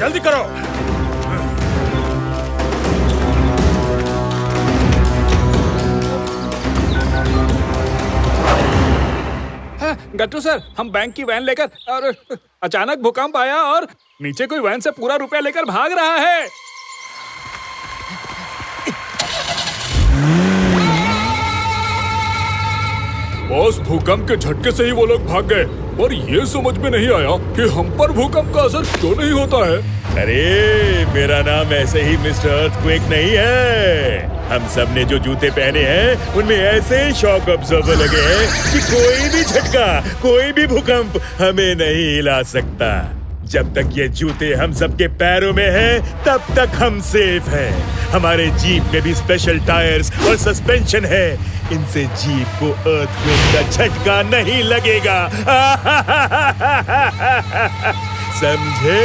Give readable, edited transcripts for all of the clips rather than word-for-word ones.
जल्दी करो। गट्टू सर, हम बैंक की वैन लेकर और अचानक भूकंप आया और नीचे कोई वैन से पूरा रुपया लेकर भाग रहा है। बॉस, भूकंप के झटके से ही वो लोग भाग गए और ये समझ में नहीं आया कि हम पर भूकंप का असर क्यों नहीं होता है। अरे मेरा नाम ऐसे ही मिस्टर अर्थक्वेक नहीं है। हम सब ने जो जूते पहने हैं उनमें ऐसे शॉक ऑब्जर्वर लगे हैं कि कोई भी झटका, कोई भी भूकंप हमें नहीं हिला सकता। जब तक ये जूते हम सबके पैरों में हैं, तब तक हम सेफ हैं। हमारे जीप में भी स्पेशल टायर्स और सस्पेंशन है। इनसे जीप को अर्थक्वेक का झटका नहीं लगेगा। समझे?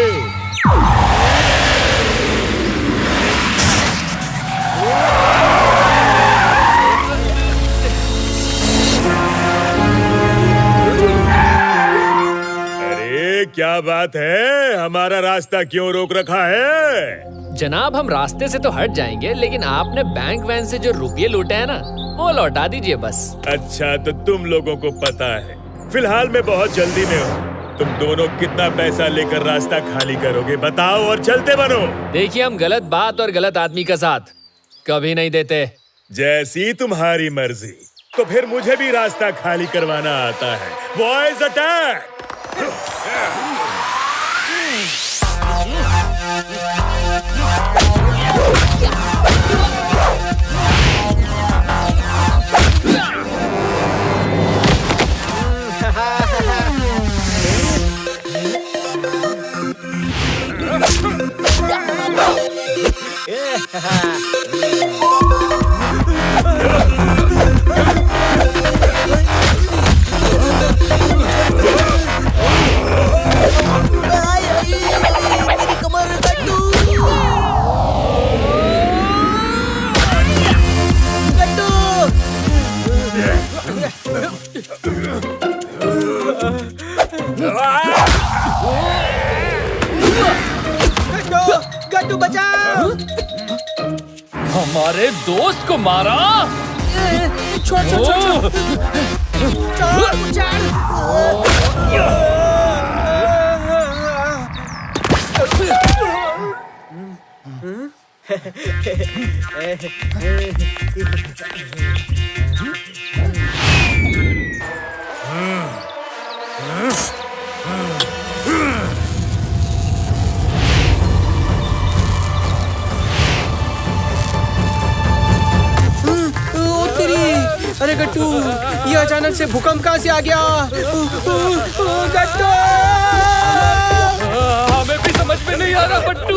अरे क्या बात है, हमारा रास्ता क्यों रोक रखा है? जनाब, हम रास्ते से तो हट जाएंगे, लेकिन आपने बैंक वैन से जो रुपये लूटे हैं ना, वो लौटा दीजिए बस। अच्छा, तो तुम लोगों को पता है। फिलहाल मैं बहुत जल्दी में हूँ। तुम दोनों कितना पैसा लेकर रास्ता खाली करोगे बताओ और चलते बनो। देखिए, हम गलत बात और गलत आदमी का साथ कभी नहीं देते। जैसी तुम्हारी मर्जी। तो फिर मुझे भी रास्ता खाली करवाना आता है। Boys attack! गट्टू बचाओ! हमारे दोस्त को मारा? छोड़ छोड़ छोड़ छोड़ छोड़। अरे गट्टू, ये अचानक से भूकंप कहाँ से आ गया? गट्टू! हमें भी समझ में नहीं आ रहा बट्टू।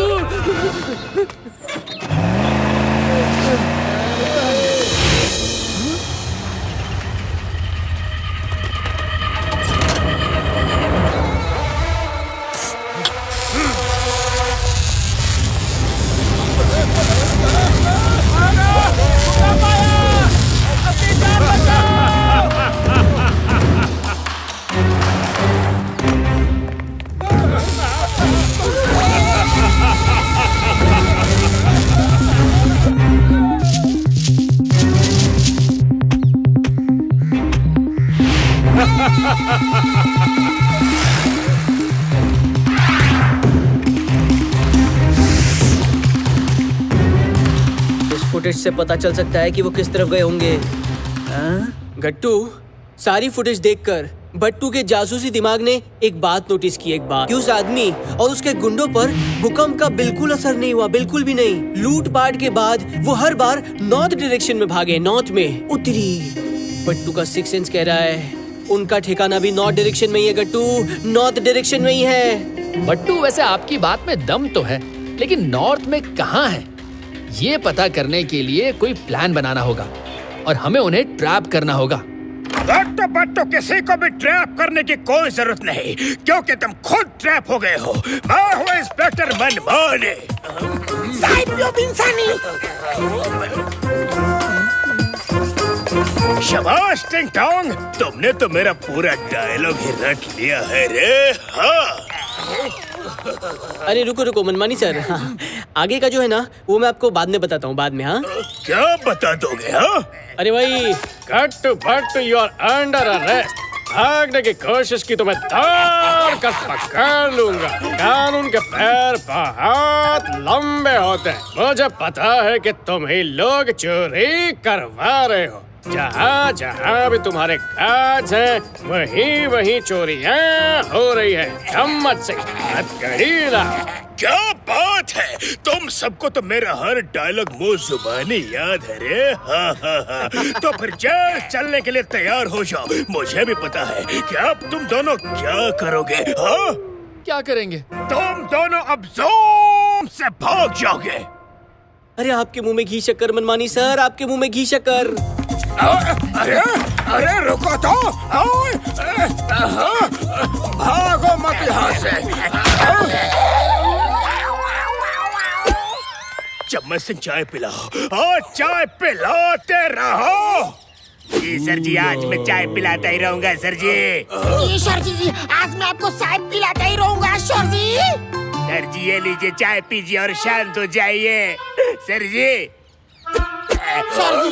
इस फुटेज से पता चल सकता है कि वो किस तरफ गए होंगे। गट्टू, सारी फुटेज देखकर बट्टू के जासूसी दिमाग ने एक बात नोटिस की, एक बात कि उस आदमी और उसके गुंडों पर भूकंप का बिल्कुल असर नहीं हुआ, बिल्कुल भी नहीं। लूट पाट के बाद वो हर बार नॉर्थ डायरेक्शन में भागे, नॉर्थ में। उत्तरी। बट्टू का सिक्स सेंस कह रहा है उनका ठिकाना भी नॉर्थ डायरेक्शन में ही है। गट्टू, नॉर्थ डायरेक्शन में ही है। बट्टू, वैसे आपकी बात में दम तो है, लेकिन नॉर्थ में कहाँ है ये पता करने के लिए कोई प्लान बनाना होगा और हमें उन्हें ट्रैप करना होगा। बट्टू, किसी को भी ट्रैप करने की कोई जरूरत नहीं, क्योंकि तुम खुद ट्रैप हो गए हो। मैं हूँ इंस्पेक्टर मनमोहनी। शाबाश टिंग टोंग, तुमने तो मेरा पूरा डायलॉग ही रट लिया है रे। हाँ। अरे रुको मनमानी सर, आगे का जो है ना वो मैं आपको बाद में बताता हूँ, बाद में। हाँ क्या बता दोगे? हाँ अरे भाई, Gattu Bhattu you are under arrest. भागने की कोशिश की तो मैं दौड़ कर पकड़ लूंगा। कानून के पैर बहुत लंबे होते हैं। मुझे पता है कि तुम ही लोग चोरी करवा रहे हो। जहाँ जहाँ भी तुम्हारे काज हैं वहीं चोरियां हो रही है। चम्मच से हथकड़ीला। क्या बात है, तुम सबको तो मेरा हर डायलॉग मुंह जुबानी याद है रे। हाँ। तो फिर जेल चलने के लिए तैयार हो जाओ। मुझे भी पता है कि अब तुम दोनों क्या करोगे। हाँ क्या करेंगे? तुम दोनों अब जोम से भाग जाओगे। अरे आपके मुंह में घी शक्कर मनमानी सर, आपके मुंह में घी शक्कर। अरे रुको तो, भागो मत यहाँ से। चम्मच से चाय पिलाओ और चाय पिलाते रहो। जी सर जी, आज मैं चाय पिलाता ही रहूंगा सर जी। जी सर जी, आज मैं आपको चाय पिलाता ही रहूंगा सर जी। सर जी ये लीजिए, चाय पीजिए और शांत हो जाइए। सर जी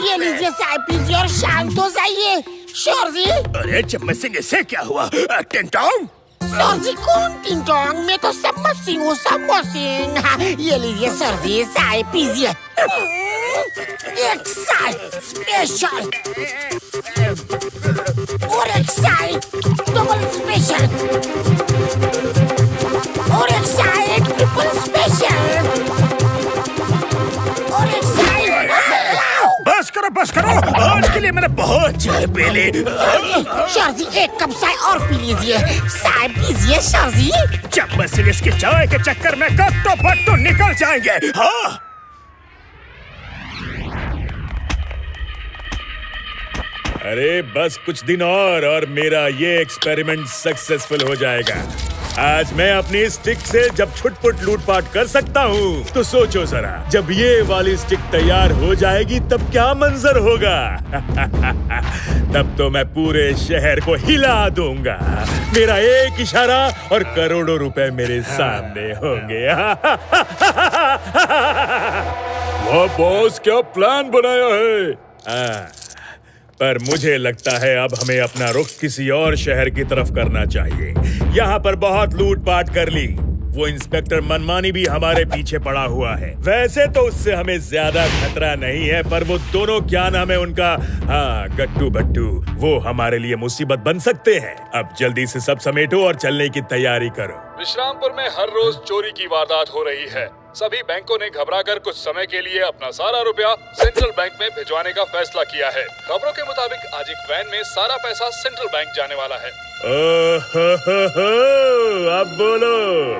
ये लीजिए, चाय पीजिए और शांत हो जाइए सर जी। अरे चम्मच सिंह, इससे क्या हुआ? टिंगटोंग सर जी, कौन टिंगटोंग? मैं तो सम्मत सिंह हूँ, सम्मत सिंह। हाँ, ये लीजिए सर जी, चाय पीजिए। एक चाय स्पेशल और एक चाय डबल स्पेशल और एक चाय ट्रिपल स्पेशल और एक चाय। बस करो, आज के लिए मैंने बहुत चाय पी ली। सर जी, एक कप चाय और पी लीजिए। चाय पीजिए सर जी। चम्मच सिंह, इसके चाय के चक्कर में गट्टू भट्टू निकल जाएंगे। हाँ अरे बस कुछ दिन और मेरा ये एक्सपेरिमेंट सक्सेसफुल हो जाएगा। आज मैं अपनी स्टिक से जब छुटपुट लूटपाट कर सकता हूँ, तो सोचो जरा, जब ये वाली स्टिक तैयार हो जाएगी तब क्या मंजर होगा। तब तो मैं पूरे शहर को हिला दूंगा। मेरा एक इशारा और करोड़ों रुपए मेरे सामने होंगे। वाह बॉस, क्या प्लान बनाया है। पर मुझे लगता है अब हमें अपना रुख किसी और शहर की तरफ करना चाहिए। यहाँ पर बहुत लूटपाट कर ली। वो इंस्पेक्टर मनमानी भी हमारे पीछे पड़ा हुआ है। वैसे तो उससे हमें ज्यादा खतरा नहीं है, पर वो दोनों, क्या नाम है उनका, हाँ गट्टू भट्टू, वो हमारे लिए मुसीबत बन सकते हैं। अब जल्दी से सब समेटो और चलने की तैयारी करो। विश्रामपुर में हर रोज चोरी की वारदात हो रही है। सभी बैंकों ने घबराकर कुछ समय के लिए अपना सारा रुपया सेंट्रल बैंक में भिजवाने का फैसला किया है। खबरों के मुताबिक आज एक वैन में सारा पैसा सेंट्रल बैंक जाने वाला है। अब बोलो,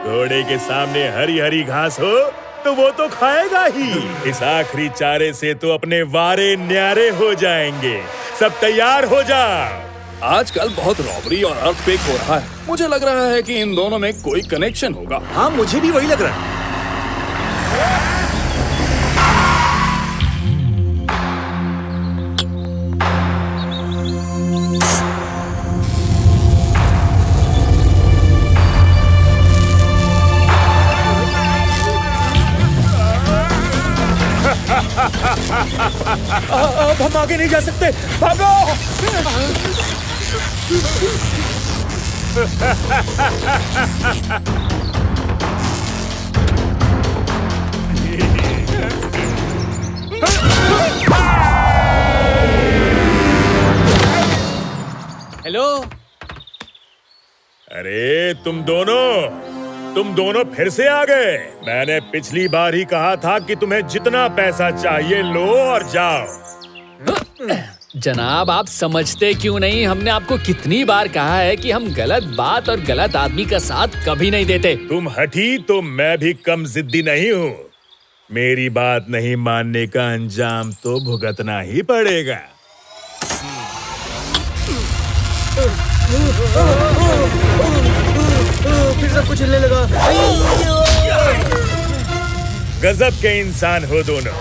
घोड़े के सामने हरी हरी घास हो तो वो तो खाएगा ही। इस आखिरी चारे से तो अपने वारे न्यारे हो जाएंगे। सब तैयार हो जाओ। आजकल बहुत रॉबरी और अर्थक्वेक हो रहा है। मुझे लग रहा है कि इन दोनों में कोई कनेक्शन होगा। हाँ, मुझे भी वही लग रहा है। अब हम आगे नहीं जा सकते, भागो। हेलो। अरे तुम दोनों फिर से आ गए। मैंने पिछली बार ही कहा था कि तुम्हें जितना पैसा चाहिए लो और जाओ। जनाब, आप समझते क्यों नहीं? हमने आपको कितनी बार कहा है कि हम गलत बात और गलत आदमी का साथ कभी नहीं देते। तुम हटी तो मैं भी कम जिद्दी नहीं हूँ। मेरी बात नहीं मानने का अंजाम तो भुगतना ही पड़ेगा। फिर सब कुछ हिलने लगा। गजब के इंसान हो दोनों।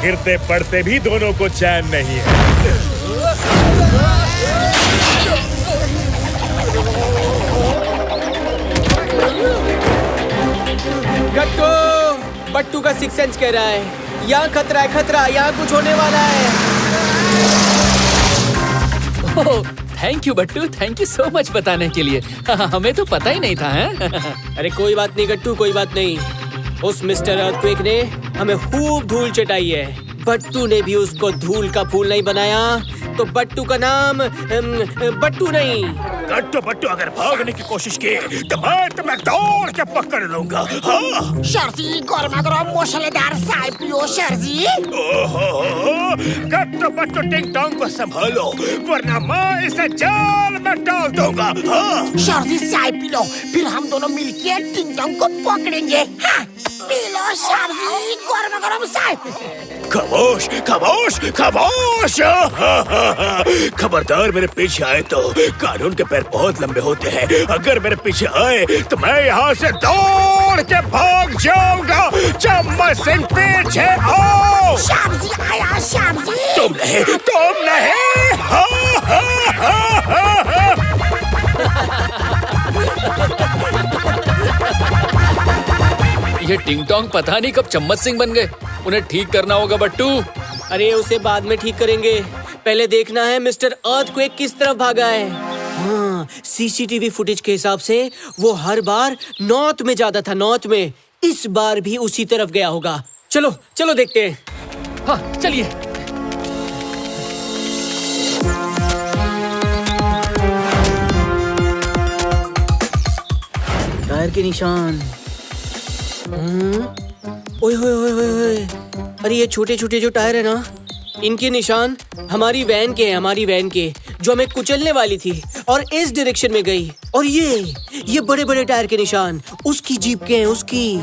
गिरते पड़ते भी दोनों को चैन नहीं है। गट्टू, बट्टू का सिक्स सेंस कह रहा है यहाँ खतरा है, खतरा, यहाँ कुछ होने वाला है। Oh, thank you Battu, thank you so much बताने के लिए। हमें तो पता ही नहीं था। हैं? अरे कोई बात नहीं गट्टू, कोई बात नहीं। उस मिस्टर अर्थक्वेक ने हमें खूब धूल चटाई है। बट्टू ने भी उसको धूल का फूल नहीं बनाया, तो बट्टू का नाम बट्टू नहीं। गट्टू बट्टू अगर भागने की कोशिश की तो मैं तुम्हें दौड़ के पकड़ लूंगा। हाँ? शर्जी गर्मा गर्म मसालेदार चाय पियो शर्जी। ओहो, गट्टू बट्टू टिंग टोंग को संभालो वरना मैं इसे जाल में डाल दूंगा। हाँ? शर्जी चाय पी लो, फिर हम दोनों मिलके टिंग टोंग को पकड़ेंगे। हाँ? पी लो शर्जी गर्मा गर्म चाय। खामोश खामोश खामोश। खबरदार मेरे पीछे आए तो कानून के पैर बहुत लंबे होते हैं। अगर मेरे पीछे आए तो मैं यहाँ से दौड़ के भाग जाऊंगा। चम्मच सिंह पीछे आओ। श्याम जी आया, श्याम जी। तुम नहीं, तुम नहीं। हा, हा, हा, हा, हा। ये टिंग टोंग पता नहीं कब चम्मच सिंह बन गए। उन्हें ठीक करना होगा बट्टू। अरे उसे बाद में ठीक करेंगे, पहले देखना है मिस्टर अर्थक्वेक किस तरफ भागा है। हाँ, सीसीटीवी फुटेज के हिसाब से वो हर बार नॉर्थ में जाता था, नॉर्थ में। इस बार भी उसी तरफ गया होगा। चलो चलो देखते हैं। हाँ चलिए। टायर के निशान। ओए होए होए होए होए। अरे ये छोटे छोटे जो टायर है ना, इनके निशान हमारी वैन के हैं, हमारी वैन के, जो हमें कुचलने वाली थी और इस डायरेक्शन में गई। और ये बड़े बड़े टायर के निशान उसकी जीप के हैं, उसकी।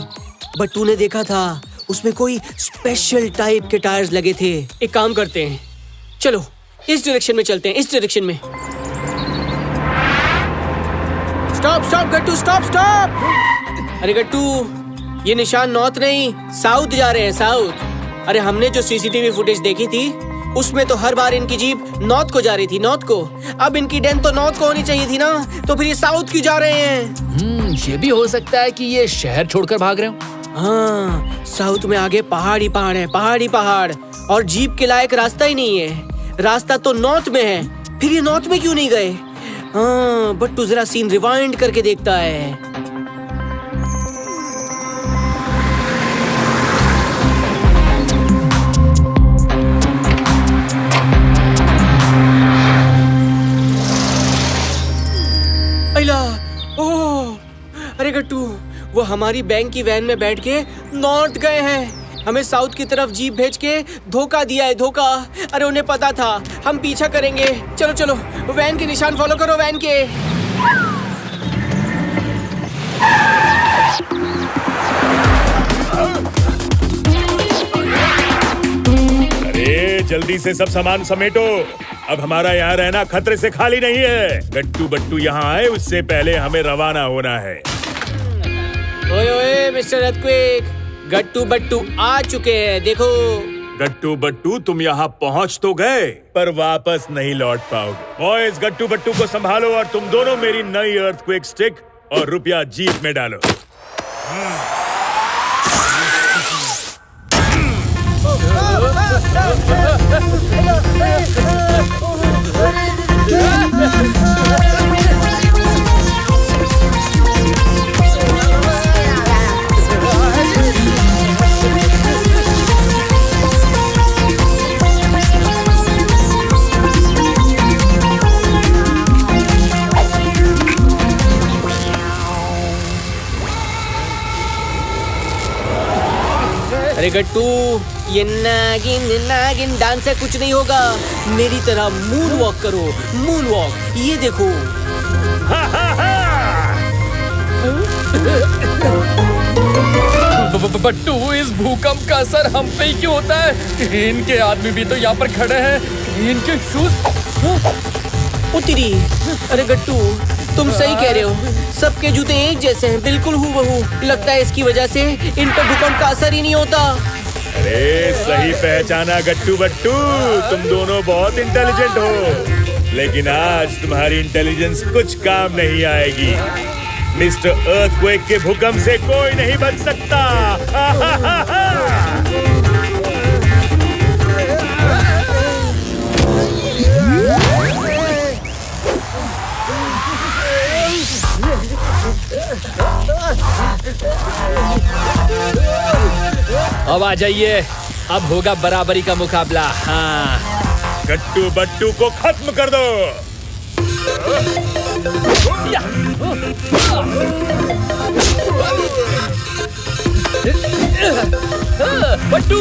बट्टू ने देखा था उसमें कोई स्पेशल टाइप के टायर्स लगे थे। एक काम करते हैं, चलो इस डायरेक्शन में चलते हैं, इस डायरेक्शन में। स्टॉप स्टॉप गट्टू, स्टॉप स्टॉप। अरे गट्टू, ये निशान नॉर्थ नहीं साउथ जा रहे हैं, साउथ। अरे हमने जो सीसीटीवी फुटेज देखी थी उसमें तो हर बार इनकी जीप नॉर्थ को जा रही थी, नॉर्थ को। अब इनकी डेन तो नॉर्थ को होनी चाहिए थी ना, तो फिर ये साउथ क्यों जा रहे हैं? ये भी हो सकता है कि ये शहर छोड़कर भाग रहे हो। हाँ, साउथ में आगे पहाड़ ही पहाड़ है, पहाड़ ही पहाड़, और जीप के लायक रास्ता ही नहीं है। रास्ता तो नॉर्थ में है, फिर ये नॉर्थ में क्यों नहीं गए? हाँ, बट्टू जरा सीन रिवाइंड करके देखता है। ओह, अरे गट्टू, वो हमारी बैंक की वैन में बैठ के नॉर्थ गए हैं। हमें साउथ की तरफ जीप भेज के धोखा दिया है, धोखा। अरे उन्हें पता था हम पीछा करेंगे। चलो चलो वैन के निशान फॉलो करो, वैन के। अरे जल्दी से सब सामान समेटो, अब हमारा यहाँ रहना खतरे से खाली नहीं है। गट्टू बट्टू यहाँ आए उससे पहले हमें रवाना होना है। ओए ओए मिस्टर अर्थक्वेक, गट्टू बट्टू आ चुके हैं, देखो। गट्टू बट्टू तुम यहाँ पहुँच तो गए पर वापस नहीं लौट पाओगे। बॉयज, गट्टू बट्टू को संभालो और तुम दोनों मेरी नई अर्थक्वेक स्टिक और रुपया जीप में डालो। अरे गट्टू, ये नागिन नागिन डांस से कुछ नहीं होगा। मेरी तरह मून वॉक करो, मून वॉक। ये देखो। बट्टू, इस भूकंप का असर हम पे ही क्यों होता है? इनके आदमी भी तो यहाँ पर खड़े हैं, इनके शूज उतरी। अरे गट्टू, तुम सही कह रहे हो, सबके जूते एक जैसे हैं, बिल्कुल हूबहू। लगता है इसकी वजह से इन पर भूकंप का असर ही नहीं होता। अरे सही पहचाना गट्टू बट्टू, तुम दोनों बहुत इंटेलिजेंट हो, लेकिन आज तुम्हारी इंटेलिजेंस कुछ काम नहीं आएगी। मिस्टर अर्थक्वेक के भूकंप से कोई नहीं बच सकता। अब आ जाइए, अब होगा बराबरी का मुकाबला। हाँ, गट्टू बट्टू को खत्म कर दो। बट्टू,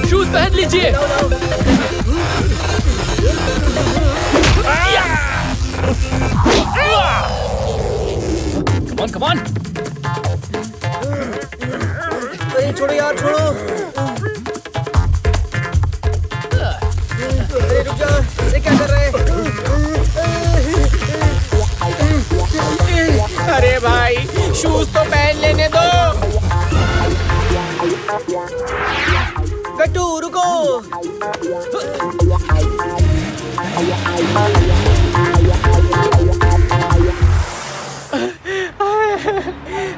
शूज पहन लीजिए। Come on, come on. अरे छोड़ो यार, छोड़ो। अरे रुक जा, ये क्या कर रहे हैं? अरे भाई, शूज तो पहन लेने दो। गट्टू रुको।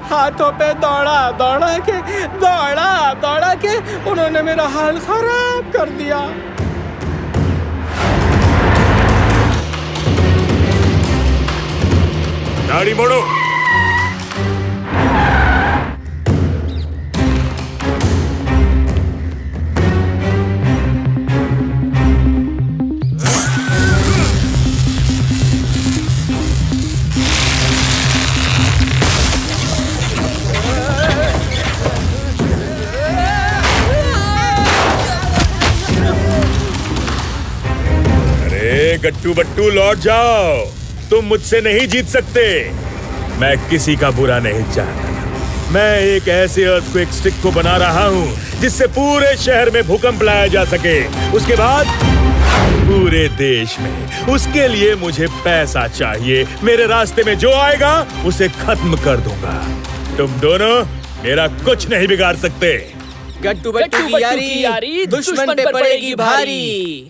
हाथों पे दौड़ा के उन्होंने मेरा हाल खराब कर दिया। दाढ़ी मोड़ो। गट्टू बट्टू लौट जाओ, तुम मुझसे नहीं जीत सकते। मैं किसी का बुरा नहीं चाहता। मैं एक ऐसे अर्थक्वेक स्टिक को बना रहा हूँ जिससे पूरे शहर में भूकंप लाया जा सके। उसके बाद पूरे देश में। उसके लिए मुझे पैसा चाहिए। मेरे रास्ते में जो आएगा उसे खत्म कर दूंगा। तुम दोनों मेरा कुछ नहीं बिगाड़ सकते। गट्टू बट्टू की यारी दुश्मन पे पड़ेगी भारी।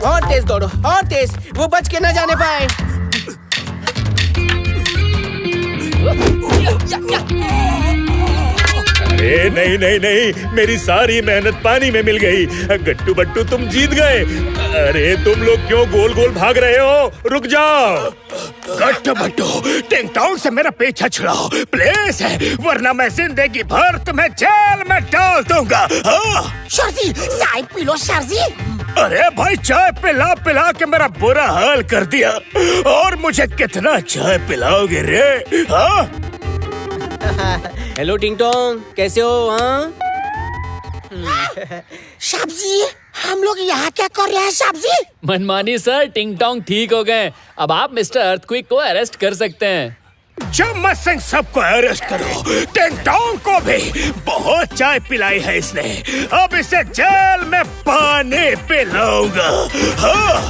और तेज दौड़ो, और तेज, वो बच के न जाने पाए। अरे नहीं नहीं नहीं, मेरी सारी मेहनत पानी में मिल गई। गट्टू बट्टू तुम जीत गए। अरे तुम लोग क्यों गोल गोल भाग रहे हो? रुक जाओ। गट्टू बट्टू, टिंग टोंग से मेरा पीछा छुड़ाओ प्लीज, वरना मैं जिंदगी भर तुम्हें जेल में डाल दूंगा। शर्जी, चाय पी लो शर्जी। अरे भाई, चाय पिला पिला के मेरा बुरा हाल कर दिया, और मुझे कितना चाय पिलाओगे रे? हाँ? हेलो टिंग टोंग, कैसे हो? हाँ? शाबजी, हम लोग यहाँ क्या कर रहे हैं शाबजी? मनमानी सर, टिंग टोंग ठीक हो गए। अब आप मिस्टर अर्थक्वेक को अरेस्ट कर सकते हैं। चम्मच सिंह सबको अरेस्ट करो, टिंग टोंग को भी। बहुत चाय पिलाई है इसने, अब इसे जेल में पानी पिलाऊंगा। हाँ?